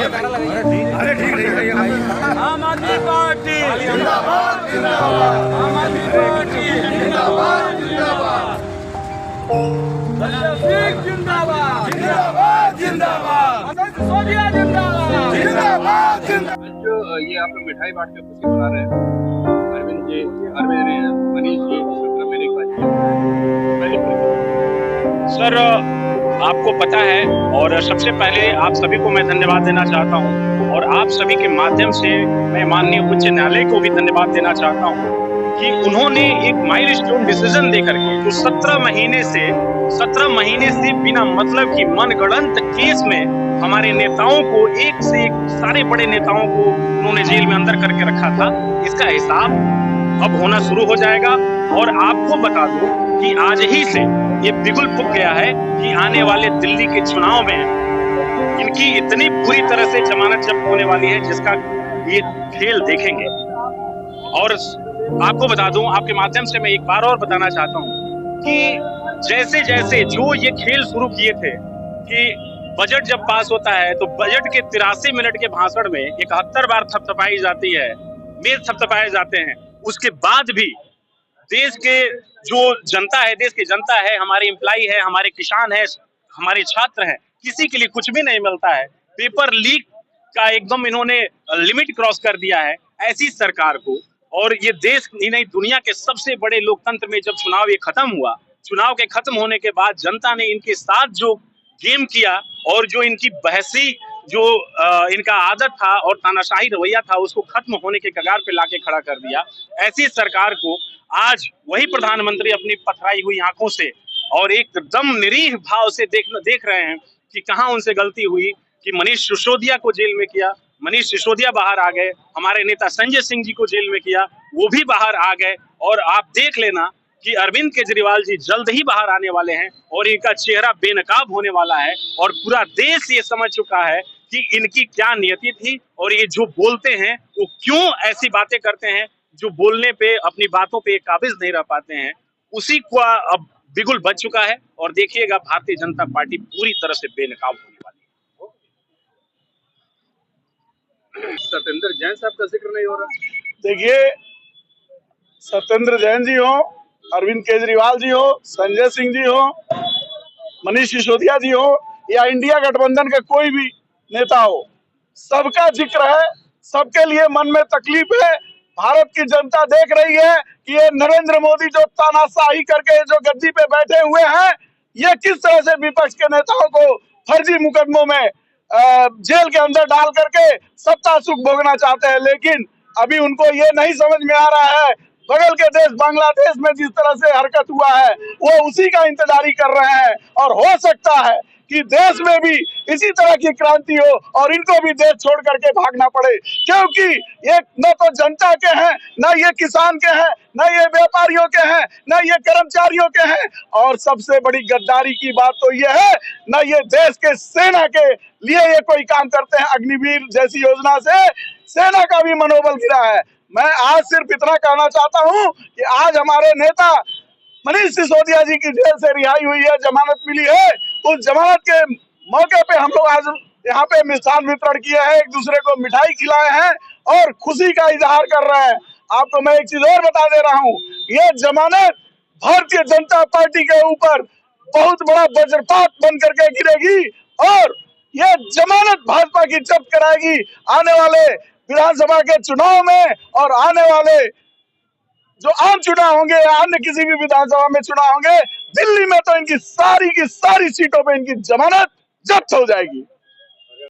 अरे ठीक है। आम आदमी पार्टी जिंदाबाद जिंदाबाद। आम आदमी पार्टी जिंदाबाद जिंदाबाद। संजय सिंह जिंदाबाद जिंदाबाद जिंदाबाद। मदन सिसोदिया जिंदाबाद जिंदाबाद जिंदाबाद। जो ये आप लोग मिठाई बांट के खुशी मना रहे हैं, अरविंद जी, मनीष जी, शुक्र मेरे सर, आपको पता है और सबसे पहले आप सभी को मैं धन्यवाद देना चाहता हूं और आप सभी के माध्यम से मैं माननीय उच्च न्यायालय को भी धन्यवाद देना चाहता हूं कि उन्होंने एक माइलस्टोन डिसीजन देकर के जो 17 महीने से बिना मतलब की मनगढ़ंत केस में हमारे नेताओं को एक से एक सारे बड़े नेताओं को उन्होंने जेल में अंदर करके रखा था, इसका हिसाब अब होना शुरू हो जाएगा। और आपको बता दूं कि आज ही से ये बिगुल फूंक गया है कि आने वाले दिल्ली के चुनाव में इनकी इतनी बुरी तरह से जमानत जब्त होने वाली है जिसका ये खेल देखेंगे। और आपको बता दूं, आपके माध्यम से मैं एक बार और बताना चाहता हूं कि जैसे जैसे जो ये खेल शुरू किए थे कि बजट जब पास होता है तो बजट के 83 मिनट के भाषण में 71 बार थपथपाई जाती है, मेज थपथपाए जाते हैं, उसके बाद भी देश के जो जनता है, देश की जनता है, हमारे एम्प्लॉय है, हमारे किसान है, हमारे छात्र हैं, किसी के लिए कुछ भी नहीं मिलता है। पेपर लीक का एकदम इन्होंने लिमिट क्रॉस कर दिया है। ऐसी सरकार को, और ये देश ही नहीं दुनिया के सबसे बड़े लोकतंत्र में जब चुनाव ये खत्म हुआ, चुनाव के खत्म होने के बाद जनता ने इनके साथ जो गेम किया और जो इनकी बहसी जो इनका आदत था और तानाशाही रवैया था उसको खत्म होने के कगार पे लाके खड़ा कर दिया। ऐसी सरकार को आज वही प्रधानमंत्री अपनी पथराई हुई आंखों से और एकदम निरीह भाव से देख रहे हैं कि कहां उनसे गलती हुई कि मनीष सिसोदिया को जेल में किया, मनीष सिसोदिया बाहर आ गए, हमारे नेता संजय सिंह जी को जेल में किया, वो भी बाहर आ गए। और आप देख लेना कि अरविंद केजरीवाल जी जल्द ही बाहर आने वाले हैं और इनका चेहरा बेनकाब होने वाला है और पूरा देश ये समझ चुका है कि इनकी क्या नियति थी और ये जो बोलते हैं वो क्यों ऐसी बातें करते हैं जो बोलने पे अपनी बातों पे काबिज नहीं रह पाते हैं। उसी का अब बिगुल बज चुका है और देखिएगा भारतीय जनता पार्टी पूरी तरह से बेनकाब होने वाली है। सत्येंद्र जैन साहब का जिक्र नहीं हो रहा। देखिए, सत्येंद्र जैन जी हो, अरविंद केजरीवाल जी हो, संजय सिंह जी हो, मनीष सिसोदिया जी हो या इंडिया गठबंधन का कोई भी नेता हो, सबका जिक्र है, सबके लिए मन में तकलीफ है। भारत की जनता देख रही है कि ये नरेंद्र मोदी जो तानाशाही करके जो गद्दी पे बैठे हुए हैं, ये किस तरह से विपक्ष के नेताओं को फर्जी मुकदमों में जेल के अंदर डाल करके सत्ता सुख भोगना चाहते हैं। लेकिन अभी उनको ये नहीं समझ में आ रहा है बगल के देश बांग्लादेश में जिस तरह से हरकत हुआ है वो उसी का इंतजारी कर रहे हैं और हो सकता है कि देश में भी इसी तरह की क्रांति हो और इनको भी देश छोड़ करके भागना पड़े, क्योंकि ये न तो जनता के हैं, न ये किसान के हैं, न ये व्यापारियों के हैं, न ये कर्मचारियों के हैं। और सबसे बड़ी गद्दारी की बात तो ये है, न ये देश के सेना के लिए ये कोई काम करते हैं। अग्निवीर जैसी योजना से सेना का भी मनोबल गिरा है। मैं आज सिर्फ इतना कहना चाहता हूँ कि आज हमारे नेता मनीष सिसोदिया जी की जेल से रिहाई हुई है, जमानत मिली है। उस जमानत के मौके पे हम लोग आज यहाँ पे मिष्ठान वितरण किए हैं, एक दूसरे को मिठाई खिलाए हैं और खुशी का इजहार कर रहे हैं। आपको मैं एक चीज और बता दे रहा हूँ, ये जमानत भारतीय जनता पार्टी के ऊपर बहुत बड़ा वज्रपात बन करके गिरेगी और ये जमानत भाजपा की जब्त कराएगी आने वाले विधानसभा के चुनाव में और आने वाले जो आम चुनाव होंगे या अन्य किसी भी विधानसभा में चुनाव होंगे, दिल्ली में तो इनकी सारी की सारी सीटों पे इनकी जमानत जब्त हो जाएगी।